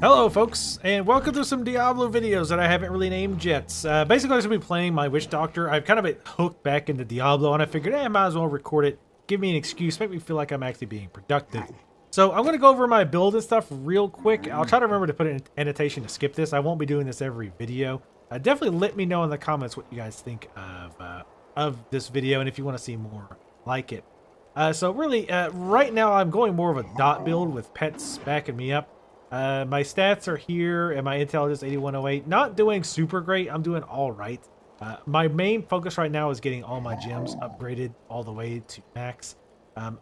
Hello folks, and welcome to some Diablo videos that I haven't really named yet. Basically, I'm going to be playing my Witch Doctor. I've kind of been hooked back into Diablo, and I figured, I might as well record it, give me an excuse, make me feel like I'm actually being productive. So I'm going to go over my build and stuff real quick. I'll try to remember to put an annotation to skip this. I won't be doing this every video. Definitely let me know in the comments what you guys think of this video, and if you want to see more like it. So really, right now I'm going more of a dot build with pets backing me up. My stats are here, and my intelligence 8108. Not doing super great. I'm doing all right. My main focus right now is getting all my gems upgraded all the way to max.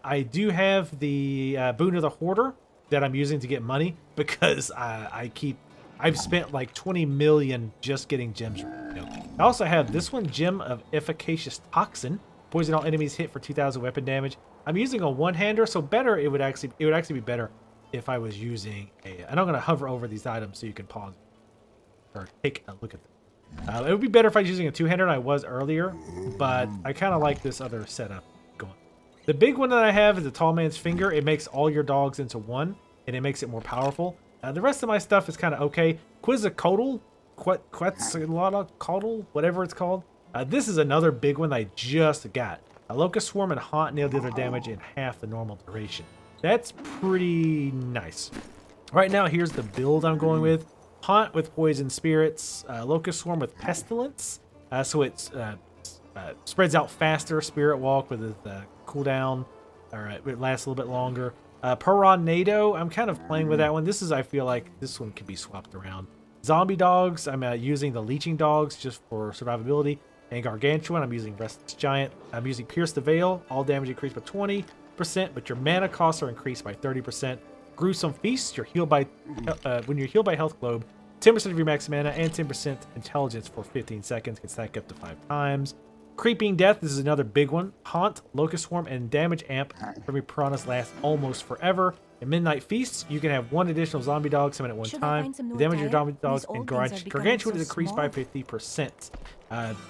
I do have the Boon of the Hoarder that I'm using to get money because I've spent like 20 million just getting gems. I also have this one, Gem of Efficacious Toxin. Poison all enemies hit for 2,000 weapon damage. I'm using a one-hander, so better it would actually be better if I was using and I'm going to hover over these items so you can pause or take a look at them. It would be better if I was using a two-hander than I was earlier, but I kind of like this other setup going. The big one that I have is the Tall Man's Finger. It makes all your dogs into one, and it makes it more powerful. The rest of my stuff is kind of okay. Quetzalcoatl, whatever it's called. This is another big one that I just got. A Locust Swarm and Haunt nail deal their damage in half the normal duration. That's pretty nice. Right now, here's the build I'm going with. Haunt with Poison Spirits, Locust Swarm with Pestilence, so it spreads out faster. Spirit Walk with a cooldown, alright, it lasts a little bit longer. Piranado, I'm kind of playing with that one. I feel like this one could be swapped around. Zombie Dogs, I'm using the Leeching Dogs just for survivability. And Gargantuan, I'm using Restless Giant. I'm using Pierce the Veil, all damage increased by 20%, but your mana costs are increased by 30%. Gruesome Feast, you're healed by when you're healed by Health Globe, 10% of your max mana and 10% intelligence for 15 seconds, can stack up to 5 times. Creeping Death, this is another big one. Haunt, Locust Swarm, and Damage Amp from your piranhas last almost forever. In Midnight Feast, you can have one additional zombie dog summon at one time. The damage of your zombie dogs and Gargantuan is increased by 50%.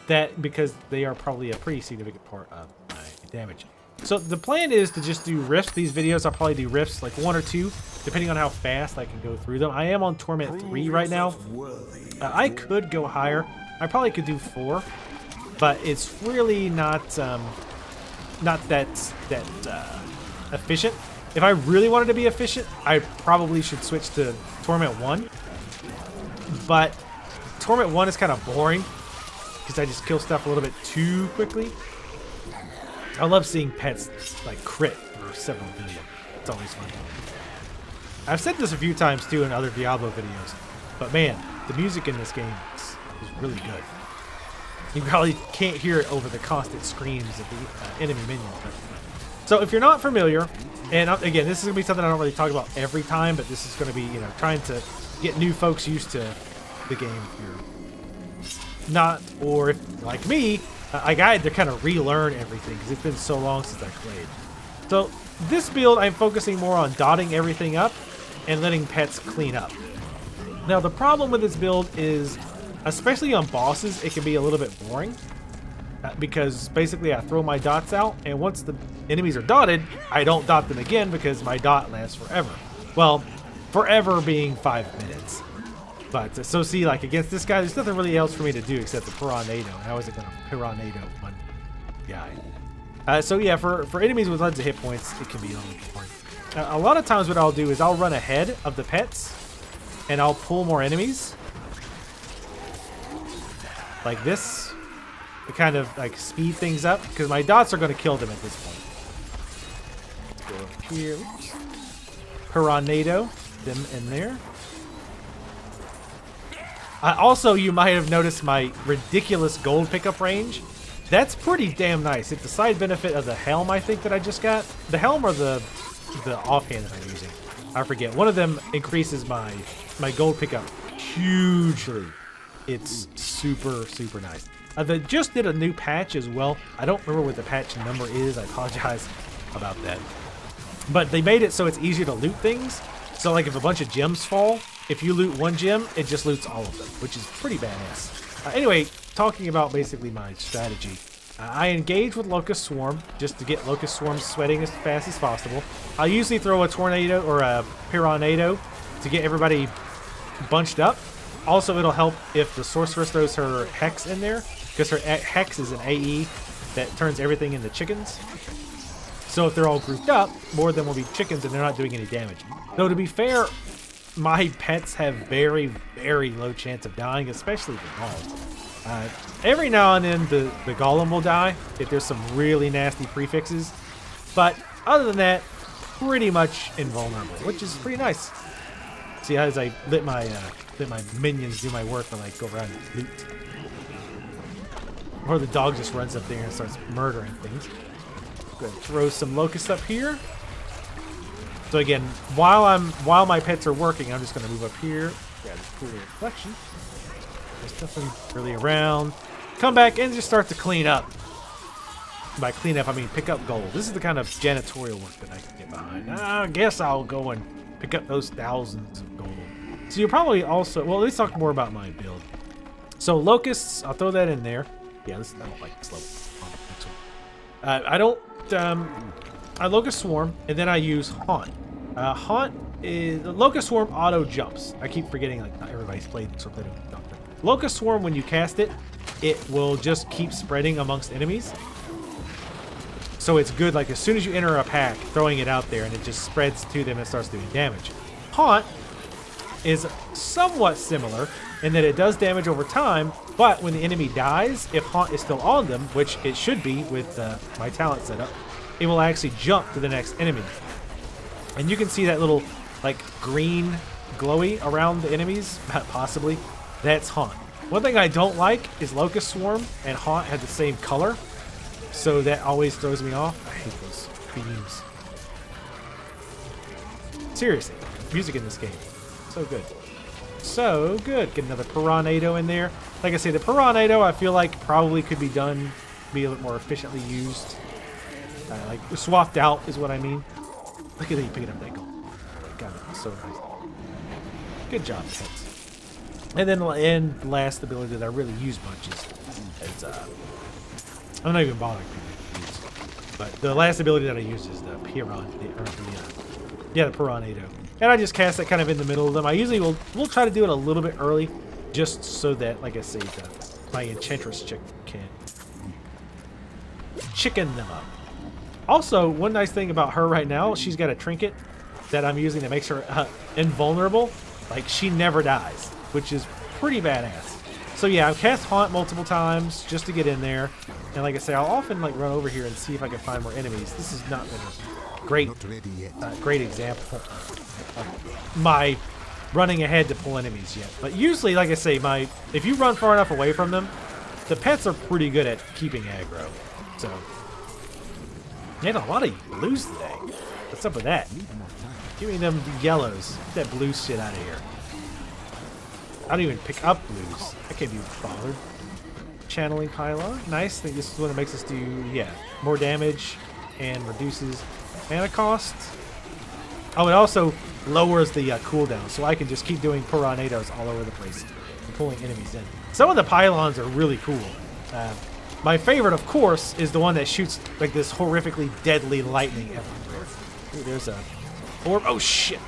That because they are probably a pretty significant part of my damage. So the plan is to just do rifts. These videos, I'll probably do rifts, like 1 or 2, depending on how fast I can go through them. I am on Torment 3 right now. I could go higher. I probably could do 4, but it's really not that efficient. If I really wanted to be efficient, I probably should switch to Torment 1. But Torment 1 is kind of boring because I just kill stuff a little bit too quickly. I love seeing pets like crit for several million. It's always fun. I've said this a few times too in other Diablo videos, but man, the music in this game is really good. You probably can't hear it over the constant screams of the enemy minions. So if you're not familiar, and again, this is going to be something I don't really talk about every time, but this is going to be, trying to get new folks used to the game if you're not, or if, like me, I had to kind of relearn everything because it's been so long since I played. So this build, I'm focusing more on dotting everything up and letting pets clean up. Now the problem with this build is, especially on bosses, it can be a little bit boring because basically I throw my dots out, and once the enemies are dotted, I don't dot them again because my dot lasts forever. Well, forever being 5 minutes. But so see, like against this guy, there's nothing really else for me to do except the Piranado. How is it going to Piranado one guy? So yeah, for enemies with tons of hit points, it can be a little boring. A lot of times what I'll do is I'll run ahead of the pets, and I'll pull more enemies. Like this. To kind of like speed things up, because my dots are going to kill them at this point. Let's go up here. Piranado them in there. Also, you might have noticed my ridiculous gold pickup range. That's pretty damn nice. It's the side benefit of the helm, I think, that I just got. The helm or the offhand that I'm using. I forget. One of them increases my gold pickup hugely. It's super, super nice. They just did a new patch as well. I don't remember what the patch number is. I apologize about that. But they made it so it's easier to loot things. So like if a bunch of gems fall, if you loot one gem, it just loots all of them, which is pretty badass. Anyway, talking about basically my strategy. I engage with Locust Swarm just to get Locust Swarm sweating as fast as possible. I usually throw a Tornado or a Piranado to get everybody bunched up. Also, it'll help if the sorceress throws her hex in there, because her hex is an AE that turns everything into chickens. So if they're all grouped up, more of them will be chickens and they're not doing any damage. Though to be fair, my pets have very, very low chance of dying, especially the golem. Every now and then the golem will die if there's some really nasty prefixes. But other than that, pretty much invulnerable, which is pretty nice. See, as I let my minions do my work when I go around and loot. Or the dog just runs up there and starts murdering things. Go ahead and throw some locusts up here. So again, while my pets are working, I'm just gonna move up here, grab this cool little collection. There's nothing really around. Come back and just start to clean up. By clean up, I mean pick up gold. This is the kind of janitorial work that I can get behind. I guess I'll go and pick up those thousands of gold. So you'll probably also, well, let's talk more about my build. So locusts, I'll throw that in there. Yeah, I don't like this level. I locust swarm, and then I use haunt. Haunt is locust swarm auto jumps. I keep forgetting, like, not everybody's played something. Locust swarm, when you cast it, it will just keep spreading amongst enemies. So it's good, like as soon as you enter a pack, throwing it out there and it just spreads to them and starts doing damage. Haunt is somewhat similar in that it does damage over time, but when the enemy dies, if Haunt is still on them, which it should be with my talent setup, it will actually jump to the next enemy. And you can see that little like green glowy around the enemies, possibly. That's Haunt. One thing I don't like is Locust Swarm and Haunt have the same color, so that always throws me off. I hate those beams. Seriously, music in this game, so good. So good. Get another Piranado in there. Like I say, the Piranado I feel like probably could be done, be a little more efficiently used. Like swapped out is what I mean. Look at that, you picking up that gold. God, that's so nice. Good job, pets. And then the last ability that I really use bunches is I'm not even bothering to use. But the last ability that I use is the Piranado. And I just cast that kind of in the middle of them. I usually will try to do it a little bit early, just so that, like I say, my Enchantress chick can chicken them up. Also, one nice thing about her right now, she's got a trinket that I'm using that makes her invulnerable. Like, she never dies, which is pretty badass. So yeah, I've cast Haunt multiple times just to get in there. And like I say, I'll often like run over here and see if I can find more enemies. This has not been a great example of my running ahead to pull enemies yet. But usually, like I say, if you run far enough away from them, the pets are pretty good at keeping aggro. So, man, a lot of blues today. What's up with that? Give me them yellows. Get that blue shit out of here. I don't even pick up blues. I can't be bothered. Channeling pylon. Nice. I think this is what it makes us do, yeah, more damage and reduces mana cost. Oh, it also lowers the cooldown, so I can just keep doing Piranados all over the place and pulling enemies in. Some of the pylons are really cool. My favorite, of course, is the one that shoots like this horrifically deadly lightning everywhere. Ooh, there's a orb. Oh, shit.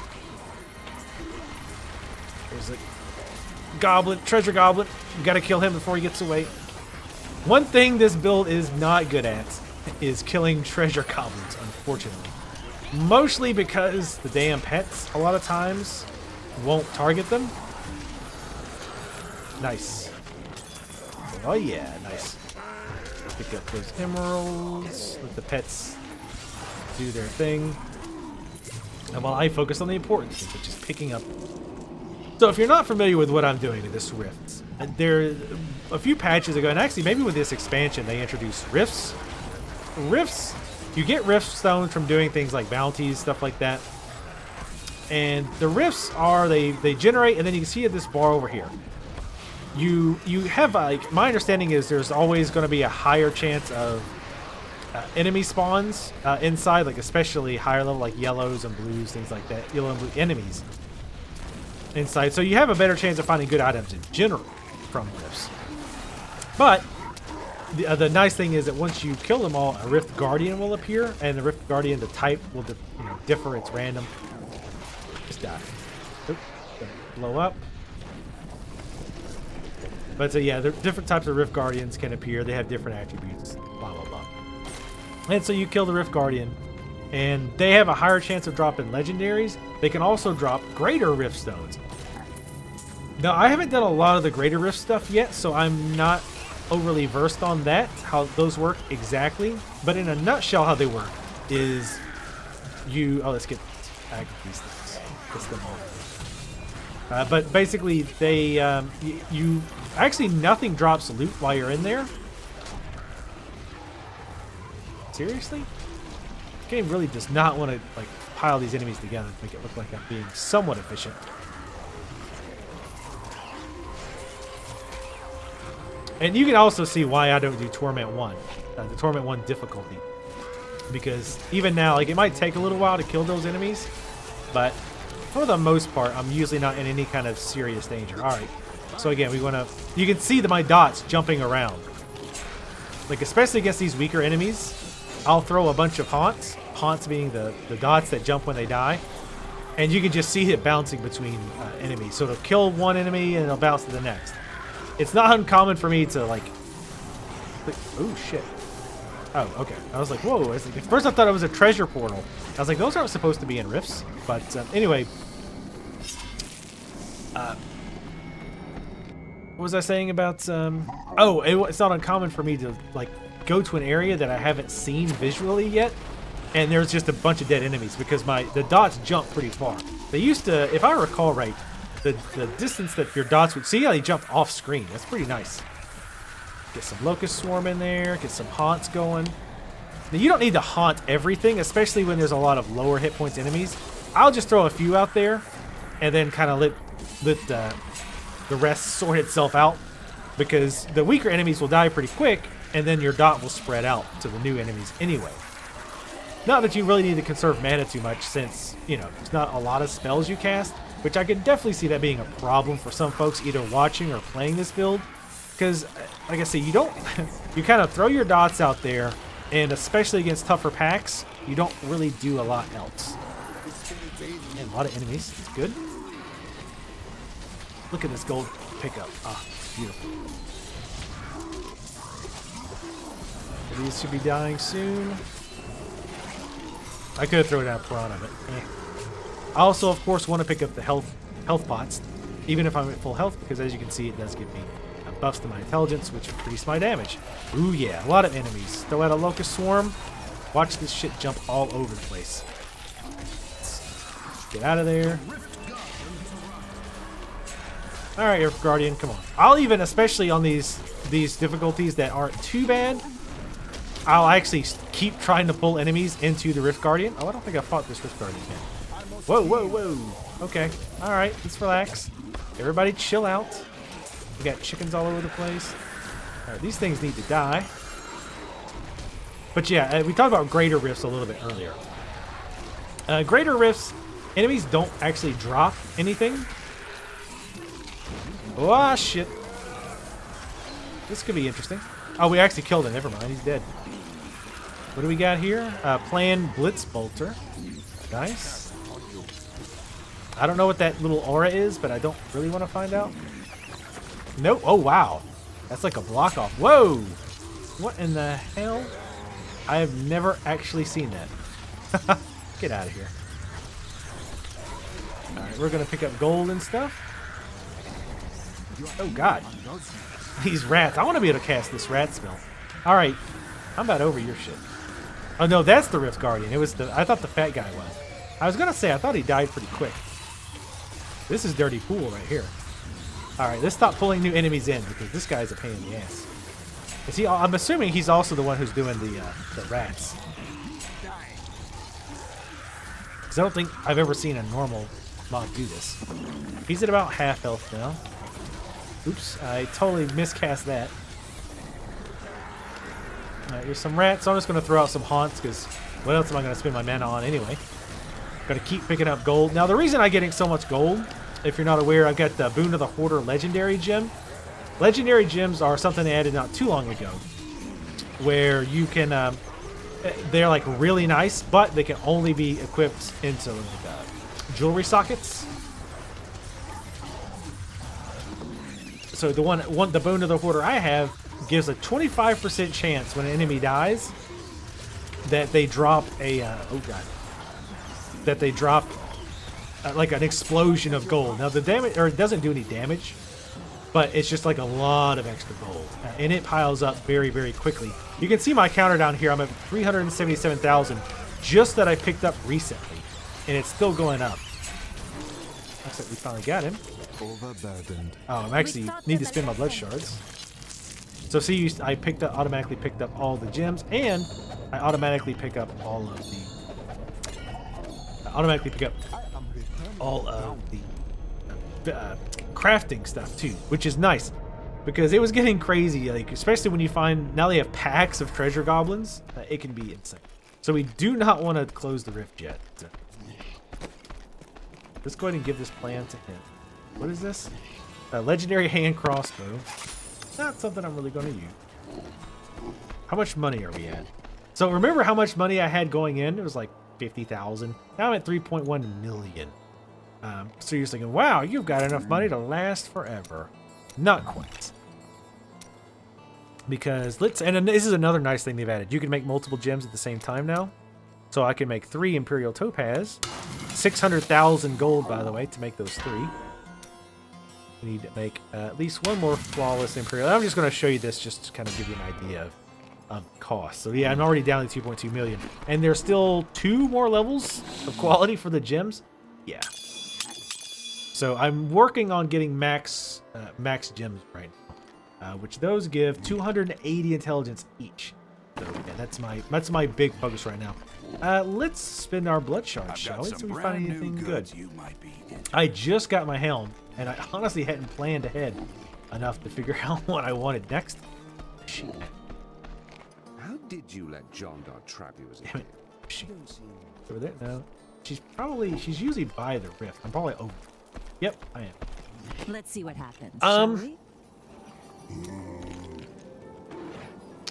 There's a goblin, treasure goblin. You gotta kill him before he gets away. One thing this build is not good at is killing treasure goblins, unfortunately. Mostly because the damn pets, a lot of times, won't target them. Nice. Oh yeah, nice. Pick up those emeralds. Let the pets do their thing. And while I focus on the important things, which is picking up. So if you're not familiar with what I'm doing with this rift, there a few patches ago, and actually maybe with this expansion, they introduced rifts. Rifts, you get rift stones from doing things like bounties, stuff like that. And the rifts are, they generate, and then you can see at this bar over here. You have, like, my understanding is there's always going to be a higher chance of enemy spawns inside, like especially higher level, like yellows and blues, things like that, yellow and blue enemies inside. So you have a better chance of finding good items in general from rifts. But the nice thing is that once you kill them all, a Rift Guardian will appear, and the Rift Guardian, the type will differ. It's random. Just die. Oop, blow up. But yeah, the different types of Rift Guardians can appear. They have different attributes, blah, blah, blah. And so you kill the Rift Guardian, and they have a higher chance of dropping legendaries. They can also drop greater Rift Stones. Now, I haven't done a lot of the greater Rift stuff yet, so I'm not overly versed on that, how those work exactly. But in a nutshell, how they work is you... Oh, let's get these things. Get them all. But basically, they you actually nothing drops loot while you're in there. Seriously? The game really does not want to like pile these enemies together to make it look like I'm being somewhat efficient. And you can also see why I don't do Torment 1, the Torment 1 difficulty, because even now, like, it might take a little while to kill those enemies, but for the most part, I'm usually not in any kind of serious danger. All right, so again, we want to... You can see that my dots jumping around. Like, especially against these weaker enemies, I'll throw a bunch of haunts. Haunts being the dots that jump when they die. And you can just see it bouncing between enemies. So it'll kill one enemy and it'll bounce to the next. It's not uncommon for me to, like... Oh, shit. Oh, okay. I was like, whoa. At first I thought it was a treasure portal. I was like, those aren't supposed to be in rifts. But anyway... what was I saying about... Oh, it's not uncommon for me to, like, go to an area that I haven't seen visually yet. And there's just a bunch of dead enemies because the dots jump pretty far. They used to, if I recall right, the distance that your dots would... See how they jump off screen. That's pretty nice. Get some Locust Swarm in there. Get some Haunts going. Now, you don't need to haunt everything, especially when there's a lot of lower hit points enemies. I'll just throw a few out there and then kind of let the rest sort itself out, because the weaker enemies will die pretty quick and then your dot will spread out to the new enemies anyway. Not that you really need to conserve mana too much, since, you know, there's not a lot of spells you cast, which I could definitely see that being a problem for some folks either watching or playing this build. Because, like I say, you don't... you kind of throw your dots out there, and especially against tougher packs, you don't really do a lot else. And a lot of enemies. It's good. Look at this gold pickup. Ah, beautiful. These should be dying soon. I could have thrown out Piranha, but eh. I also, of course, want to pick up the health pots, even if I'm at full health, because as you can see, it does give me buffs to my intelligence, which increase my damage. Ooh, yeah, a lot of enemies. Throw out a Locust Swarm. Watch this shit jump all over the place. Get out of there. All right, Rift Guardian, come on. I'll even, especially on these difficulties that aren't too bad, I'll actually keep trying to pull enemies into the Rift Guardian. Oh, I don't think I fought this Rift Guardian yet. Whoa, whoa, whoa. Okay. All right, let's relax. Everybody chill out. We got chickens all over the place. All right, these things need to die. But yeah, we talked about greater rifts a little bit earlier. Greater rifts, enemies don't actually drop anything. Oh, shit. This could be interesting. Oh, we actually killed him. Never mind. He's dead. What do we got here? Planned Blitz Bolter. Nice. I don't know what that little aura is, but I don't really want to find out. Nope. Oh, wow. That's like a block off. Whoa. What in the hell? I have never actually seen that. Get out of here. All right, we're going to pick up gold and stuff. Oh, God. These rats. I want to be able to cast this rat spell. All right. I'm about over your shit. Oh, no, that's the Rift Guardian. It was I thought the fat guy was. I was going to say, I thought he died pretty quick. This is Dirty Pool right here. All right, let's stop pulling new enemies in, because this guy's a pain in the ass. Is he? I'm assuming he's also the one who's doing the rats. Because I don't think I've ever seen a normal mod do this. He's at about half health now. Oops, I totally miscast that. Alright, here's some rats. So I'm just going to throw out some haunts, because what else am I going to spend my mana on anyway? Got to keep picking up gold. Now, the reason I'm getting so much gold, if you're not aware, I've got the Boon of the Hoarder Legendary Gem. Legendary Gems are something they added not too long ago, where you can, they're like really nice, but they can only be equipped into like, jewelry sockets. So the Bone of the Hoarder I have gives a 25% chance when an enemy dies that they drop a like an explosion of gold. Now the damage, or it doesn't do any damage, but it's just like a lot of extra gold, and it piles up very, very quickly. You can see my counter down here. I'm at 377,000 just that I picked up recently, and it's still going up. Looks like we finally got him. Overburdened. Oh, I'm actually need to spend my blood shards. So see, I automatically picked up all the gems, and I automatically pick up all of the. Crafting stuff too, which is nice because it was getting crazy. Like especially when you find now they have packs of treasure goblins, it can be insane. So we do not want to close the rift yet. So let's go ahead and give this plan to him. What is this? A legendary hand crossbow. Not something I'm really going to use. How much money are we at? So remember how much money I had going in? It was like 50,000. Now I'm at 3.1 million. So you're thinking, wow, you've got enough money to last forever. Not quite. Because and this is another nice thing they've added. You can make multiple gems at the same time now. So I can make 3 Imperial Topaz. 600,000 gold, by the way, to make those 3. We need to make at least one more flawless Imperial. I'm just going to show you this just to kind of give you an idea of cost. So yeah, I'm already down to 2.2 million. And there's still 2 more levels of quality for the gems. Yeah. So I'm working on getting max gems right now, which those give 280 intelligence each. So yeah, that's my big focus right now. Let's spend our blood shards, shall we? So we find anything good. I just got my helm, and I honestly hadn't planned ahead enough to figure out what I wanted next. Shit. How did you let John Dodd trap you as a kid? Shit. Over there? No. She's usually by the rift. I'm probably over. Yep, I am. Let's see what happens. Shall we?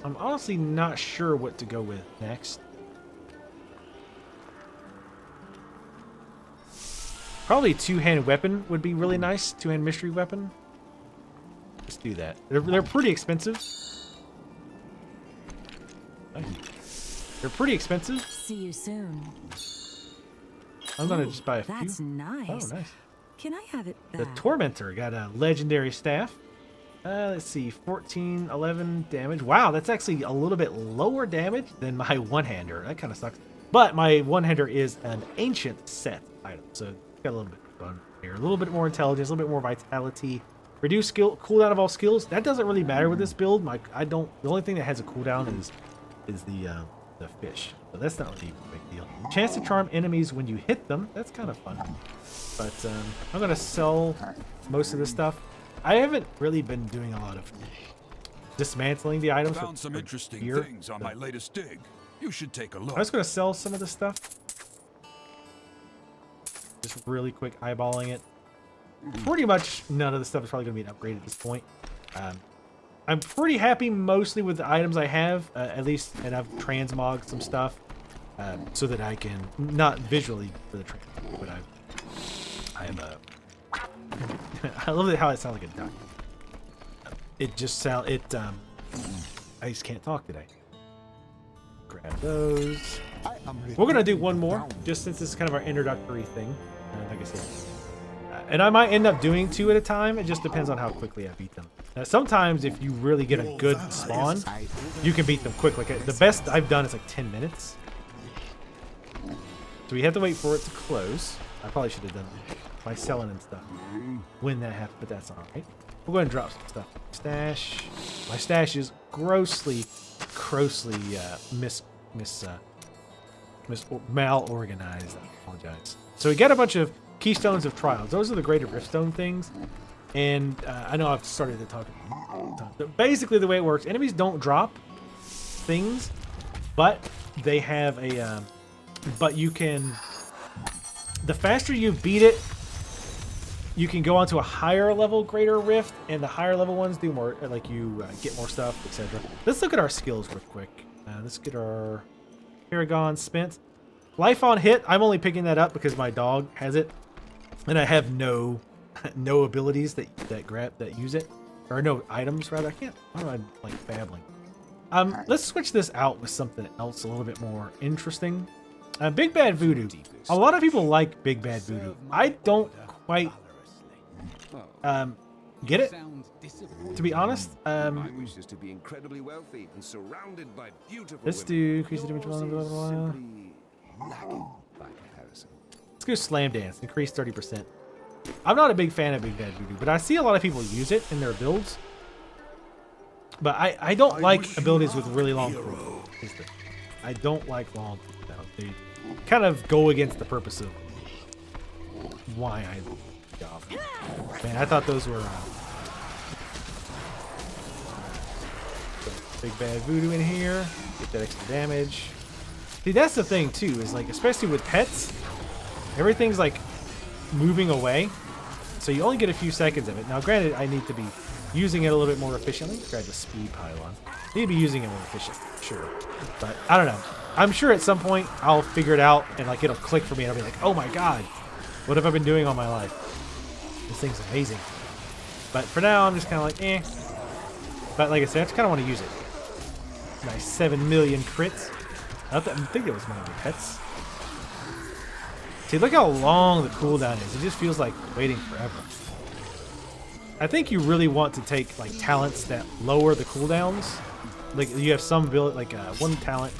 I'm honestly not sure what to go with next. Probably a 2-hand weapon would be really nice. 2-hand mystery weapon. Let's do that. They're pretty expensive. They're pretty expensive. See you soon. I'm gonna just buy a few. That's nice. Oh, nice. Can I have it back? The Tormentor got a legendary staff. Let's see, 14, 11 damage. Wow, that's actually a little bit lower damage than my one-hander. That kind of sucks. But my one-hander is an ancient set item, so got a little bit of fun here. A little bit more intelligence, a little bit more vitality. Reduce skill cooldown of all skills. That doesn't really matter with this build. The only thing that has a cooldown is the fish. So that's not really a big deal. Chance to charm enemies when you hit them. That's kind of fun. But I'm gonna sell most of this stuff. I haven't really been doing a lot of dismantling the items. Found some interesting things on my latest dig. You should take a look. I'm just gonna sell some of this stuff. Just really quick eyeballing it. Pretty much none of the stuff is probably gonna be an upgrade at this point. I'm pretty happy mostly with the items I have, at least, and I've transmogged some stuff so that I can, not visually for the transmog, but I am a. I love how it sounds like a duck. It just sound I just can't talk today. Grab those. We're gonna do one more, just since this is kind of our introductory thing. Like I said, and I might end up doing 2 at a time. It just depends on how quickly I beat them. Now, sometimes if you really get a good spawn, you can beat them quick. Like the best I've done is like 10 minutes. So we have to wait for it to close. I probably should have done it by selling and stuff when that happened, but that's all right. We're going to drop some stuff. Stash. My stash is grossly malorganized. I apologize. So we got a bunch of Keystones of Trials. Those are the greater Riftstone things. And I know I've started to talk about it. Basically, the way it works, enemies don't drop things, but they have a... but you can... The faster you beat it, you can go onto a higher level greater rift, and the higher level ones do more, like you get more stuff, etc. Let's look at our skills real quick. Let's get our Paragon spent. Life on hit, I'm only picking that up because my dog has it, and I have no abilities that use it. Or no, items rather. I can't. Why am I like babbling? Let's switch this out with something else a little bit more interesting. Big Bad Voodoo. A lot of people like Big Bad Voodoo. I don't quite get it, to be honest. My wish is to be incredibly wealthy and surrounded by beautiful Let's do increase the damage. Blah, blah, blah, blah. simply lacking by comparison. Let's go Slam Dance. Increase 30%. I'm not a big fan of Big Bad Voodoo, but I see a lot of people use it in their builds. But I don't like abilities with really long cooldowns. I don't like long cooldowns. They kind of go against the purpose of why I job. Man, I thought those were Big Bad Voodoo in here. Get that extra damage. See, that's the thing too, is like, especially with pets, everything's like moving away. So you only get a few seconds of it. Now granted, I need to be using it a little bit more efficiently. Grab the speed pylon. Need to be using it more efficient, sure. But I don't know. I'm sure at some point I'll figure it out and like it'll click for me and I'll be like, oh my god, what have I been doing all my life? This thing's amazing. But for now, I'm just kind of like, eh. But like I said, I just kind of want to use it. Nice 7 million crits. I think that was one of the pets. See, look how long the cooldown is. It just feels like waiting forever. I think you really want to take like talents that lower the cooldowns. Like you have some ability, like one talent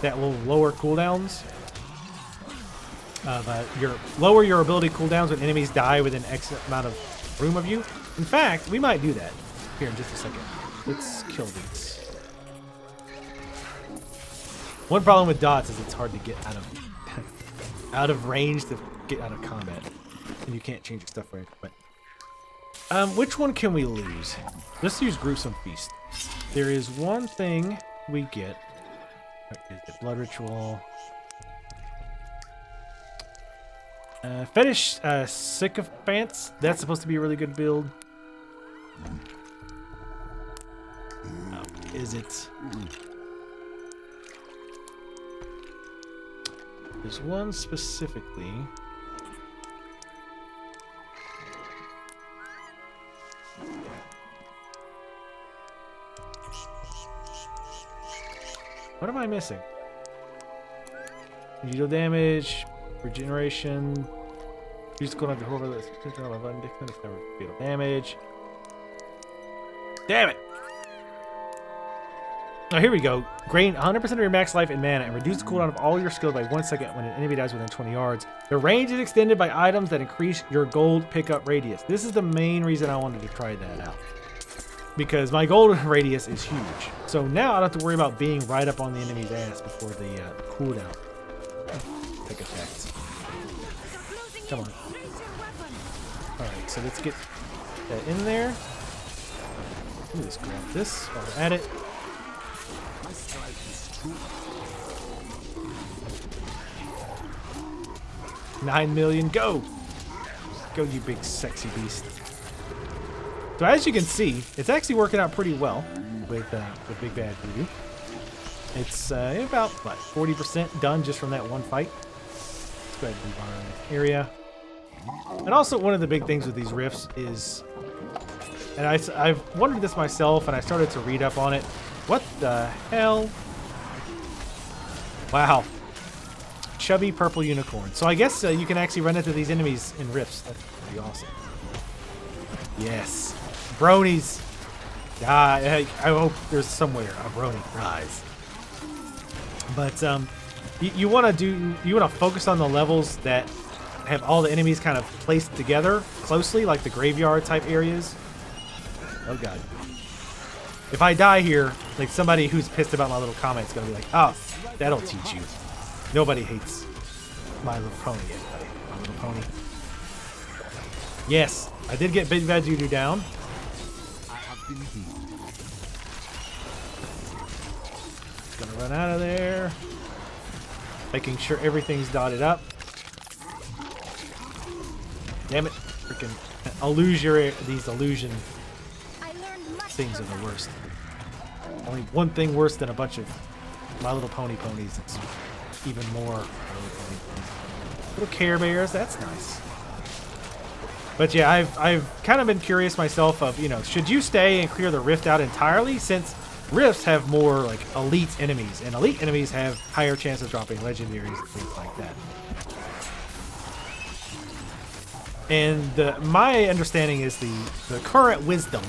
that will lower cooldowns. Lower your ability cooldowns when enemies die within X amount of room of you. In fact, we might do that here in just a second. Let's kill these. One problem with dots is it's hard to get out of range to get out of combat, and you can't change your stuff right. But which one can we lose? Let's use Gruesome Feast. There is one thing we get. What is it? Blood Ritual. Fetish Sycophants. That's supposed to be a really good build. Is it? There's one specifically. What am I missing? You deal damage, regeneration. Use the cooldown of the horror list. Deal damage. Damn it! Now here we go. Gain 100% of your max life and mana and reduce the cooldown of all your skills by 1 second when an enemy dies within 20 yards. The range is extended by items that increase your gold pickup radius. This is the main reason I wanted to try that out. Because my gold radius is huge. So now I don't have to worry about being right up on the enemy's ass before the cooldown take effect. Come on. Alright, so let's get that in there. Ooh, let's grab this while we're at it. 9 million, go! Go, you big sexy beast. So as you can see, it's actually working out pretty well with Big Bad Voodoo. It's about, what, 40% done just from that one fight. Let's go ahead and move on in this area. And also one of the big things with these rifts is, and I've wondered this myself and I started to read up on it. What the hell? Wow. Chubby purple unicorn. So I guess you can actually run into these enemies in rifts. That's pretty awesome. Yes. Bronies. I hope there's somewhere a brony rise. But you want to focus on the levels that have all the enemies kind of placed together closely, like the graveyard type areas. Oh god. If I die here, like somebody who's pissed about my little comment is gonna be like, oh, that'll teach you. Nobody hates My Little Pony yet, buddy. My Little Pony. Yes, I did get Big Bad Voodoo down. Gonna run out of there. Making sure everything's dotted up. Damn it. Freaking these illusion things are the worst. Only one thing worse than a bunch of My Little Pony ponies. It's even more My Little Pony ponies. Little Care Bears, that's nice. But yeah, I've kind of been curious myself of, you know, should you stay and clear the rift out entirely, since rifts have more like elite enemies, and elite enemies have higher chance of dropping legendaries and things like that. And my understanding is the current wisdom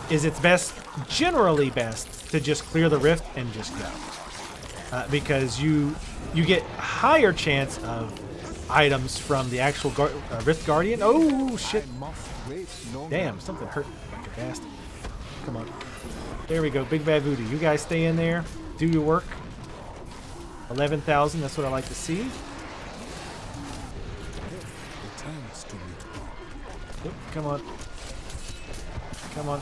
is it's best, generally best, to just clear the rift and just go. Because you get higher chance of items from the actual Rift Guardian. Oh shit! Damn, something hurt like a bastard. Come on, there we go. Big Bad Voodoo, you guys stay in there, do your work. 11,000. That's what I like to see. Yep, come on, come on.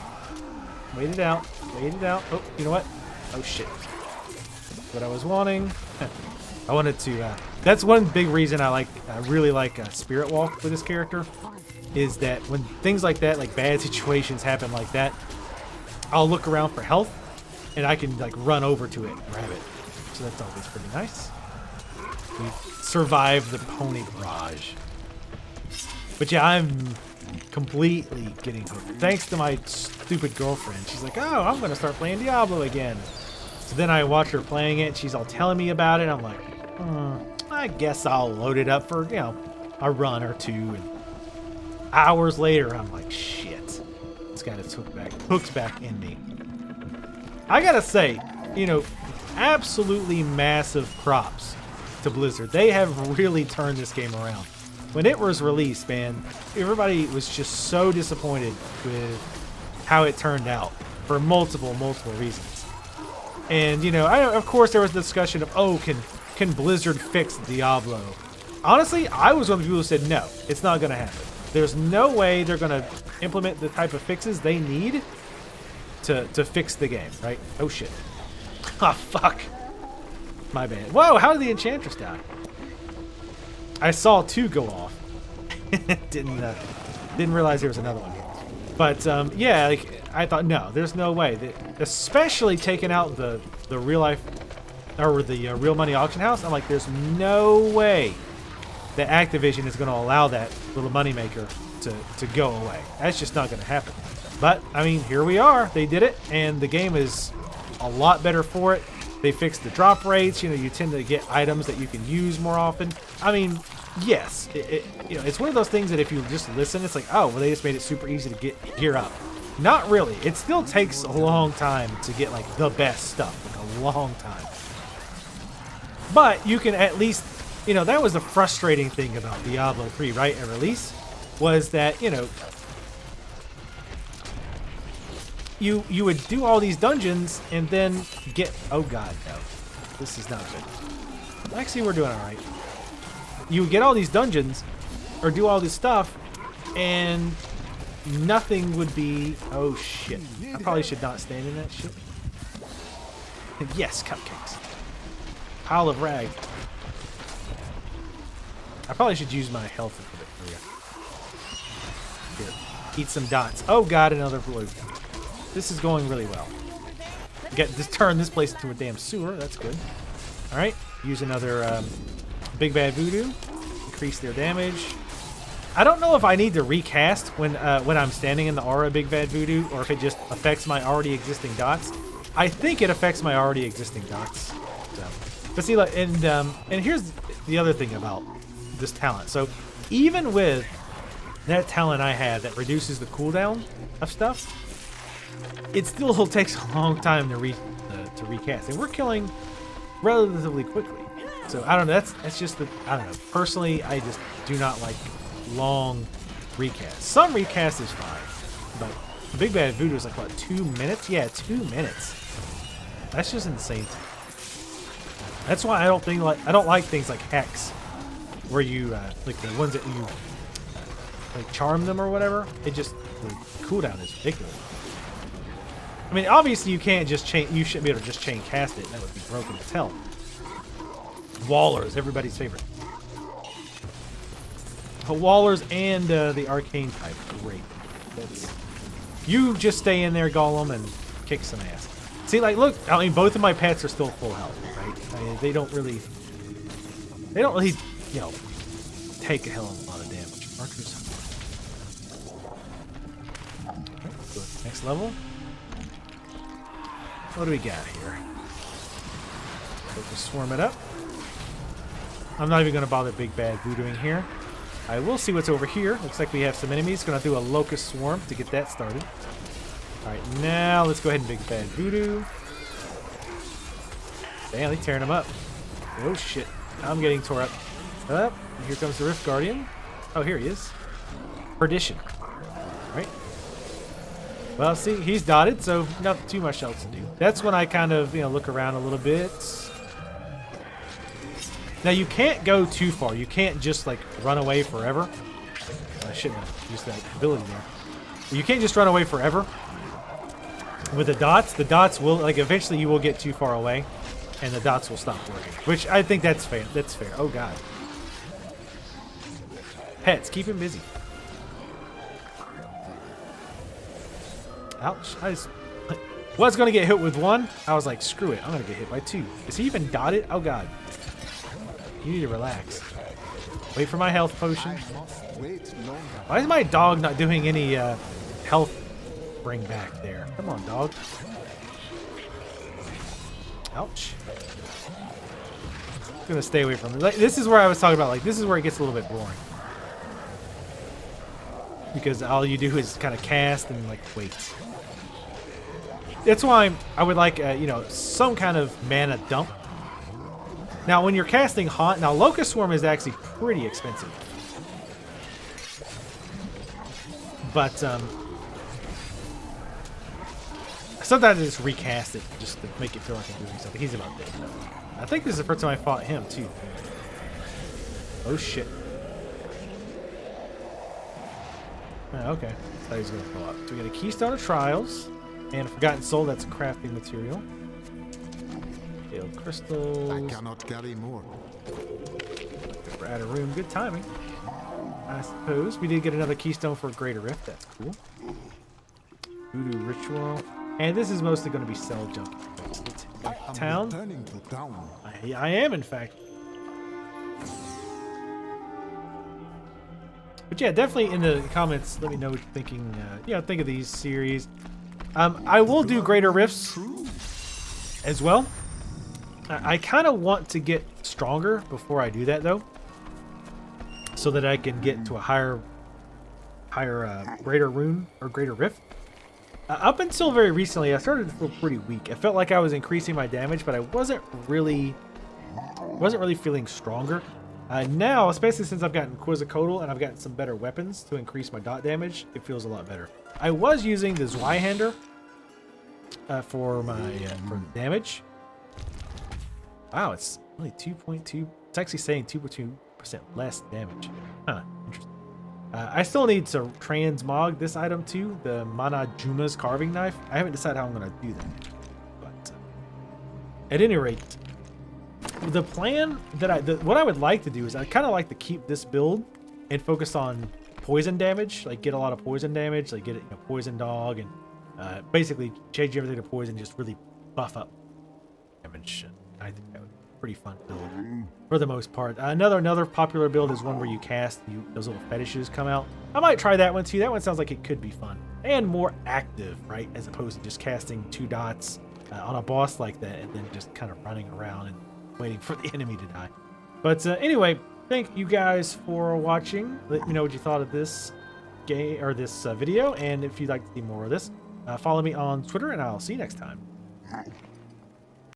Wait it out. Wait it out. Oh, you know what? Oh shit. What I was wanting. I wanted to. That's one big reason I really like Spirit Walk with this character, is that when things like that, like bad situations happen like that, I'll look around for health, and I can like run over to it and grab it. So that's always pretty nice. We survived the pony barrage. But yeah, I'm completely getting hooked. Thanks to my stupid girlfriend. She's like, oh, I'm gonna start playing Diablo again. So then I watch her playing it. She's all telling me about it. I'm like, I guess I'll load it up for, you know, a run or two. And hours later, I'm like, shit, it's got its hooked back in me. I gotta say, you know, absolutely massive props to Blizzard. They have really turned this game around. When it was released, man, everybody was just so disappointed with how it turned out for multiple reasons. And, you know, of course there was discussion of, oh, can Blizzard fix Diablo? Honestly, I was one of the people who said, no, it's not going to happen. There's no way they're going to implement the type of fixes they need to fix the game, right? Oh, shit. Ah, fuck. My bad. Whoa, how did the Enchantress die? I saw two go off. Didn't realize there was another one here. But, yeah, like, I thought, no, there's no way. Especially taking out the real life, or the real money auction house. I'm like, there's no way that Activision is going to allow that little moneymaker to go away. That's just not going to happen. But, I mean, here we are. They did it, and the game is a lot better for it. They fixed the drop rates. You know, you tend to get items that you can use more often. I mean, yes, you know, it's one of those things that if you just listen, it's like, oh, well, they just made it super easy to gear up. Not really. It still takes a long time to get like the best stuff, like a long time. But you can at least, you know, that was the frustrating thing about Diablo 3, right, at release, was that, you know, you would do all these dungeons and then get, oh god, no, this is not good. Actually, we're doing all right. You would get all these dungeons or do all this stuff and nothing would be, oh shit, I probably should not stand in that shit. Yes, cupcakes. Pile of rag. I probably should use my health a bit for you. Here, eat some dots. Oh god, another blue. This is going really well. Just turn this place into a damn sewer. That's good. All right, use another Big Bad Voodoo. Increase their damage. I don't know if I need to recast when I'm standing in the aura of Big Bad Voodoo, or if it just affects my already existing dots. I think it affects my already existing dots. So, but see, like, and here's the other thing about this talent. So, even with that talent I had that reduces the cooldown of stuff, it still takes a long time to recast, and we're killing relatively quickly. So I don't know. That's just I don't know. Personally, I just do not like long recasts. Some recast is fine, but Big Bad Voodoo is like what, 2 minutes? Yeah, 2 minutes. That's just insane. That's why I don't like things like Hex, where you like the ones that you like charm them or whatever. It just, the cooldown is ridiculous. I mean, obviously you can't just chain. You shouldn't be able to just chain cast it. That would be broken as hell. Wallers, everybody's favorite. Wallers and the arcane type, great. You just stay in there, Golem, and kick some ass. See, like, look. I mean, both of my pets are still full health, right? I mean, they don't really, you know, take a hell of a lot of damage. Markers. Next level. What do we got here? Focus swarm it up. I'm not even going to bother Big Bad Voodooing here. I will see what's over here. Looks like we have some enemies. Going to do a Locust Swarm to get that started. Alright, now let's go ahead and Big Bad Voodoo. Damn, they're tearing them up. Oh shit. I'm getting tore up. Up. And here comes the Rift Guardian. Oh, here he is. Perdition. Right. Well, see, he's dotted, so not too much else to do. That's when I kind of, look around a little bit. Now, you can't go too far. You can't just, like, run away forever. I shouldn't have used that ability there. You can't just run away forever. With the dots will, like, eventually you will get too far away, and the dots will stop working. Which, I think that's fair. That's fair. Oh, God. Pets, keep him busy. Ouch. I just was going to get hit with one. I was like, screw it. I'm going to get hit by two. Is he even dotted? Oh, God. You need to relax. Wait for my health potion. Why is my dog not doing any health bring back there? Come on, dog. Ouch. I'm going to stay away from it. Like, this is where I was talking about. Like, this is where it gets a little bit boring. Because all you do is kind of cast and, like, wait. That's why I would like, some kind of mana dump. Now, when you're casting Haunt, now Locust Swarm is actually pretty expensive. But, sometimes I just recast it just to make it feel like I'm doing something. He's about dead. I think this is the first time I fought him, too. Oh, shit. Okay. I thought he was going to go up. So we got a Keystone of Trials. And a Forgotten Soul, that's a crafting material. Failed crystals. I cannot carry more. We're out of room. Good timing, I suppose. We did get another keystone for a Greater Rift. That's cool. Voodoo Ritual. And this is mostly going to be cell junk. Let's head back to town. Returning to town. I am, in fact. But yeah, definitely in the comments, let me know what you're thinking. Think of these series. I will do Greater Rifts as well. I kind of want to get stronger before I do that, though, so that I can get to a higher Greater Rune or Greater Rift. Up until very recently, I started to feel pretty weak. I felt like I was increasing my damage, but I wasn't really feeling stronger. Now, especially since I've gotten Quetzalcoatl and I've gotten some better weapons to increase my dot damage, it feels a lot better. I was using the Zweihander for my for the damage. Wow, it's only 2.2. It's actually saying 2.2% less damage. Huh, interesting. I still need to transmog this item too, the Mana Juma's carving knife. I haven't decided how I'm going to do that. But at any rate, the plan that what I would like to do is I kind of like to keep this build and focus on poison damage, like get a lot of poison damage, like get it, poison dog, and basically change everything to poison, just really buff up damage. I think that would be a pretty fun build for the most part. Another popular build is one where you cast, those little fetishes come out. I might try that one too. That one sounds like it could be fun and more active, right? As opposed to just casting 2 dots on a boss like that and then just kind of running around and waiting for the enemy to die. But anyway, thank you guys for watching. Let me know what you thought of this game or this video, and if you'd like to see more of this, follow me on Twitter, and I'll see you next time.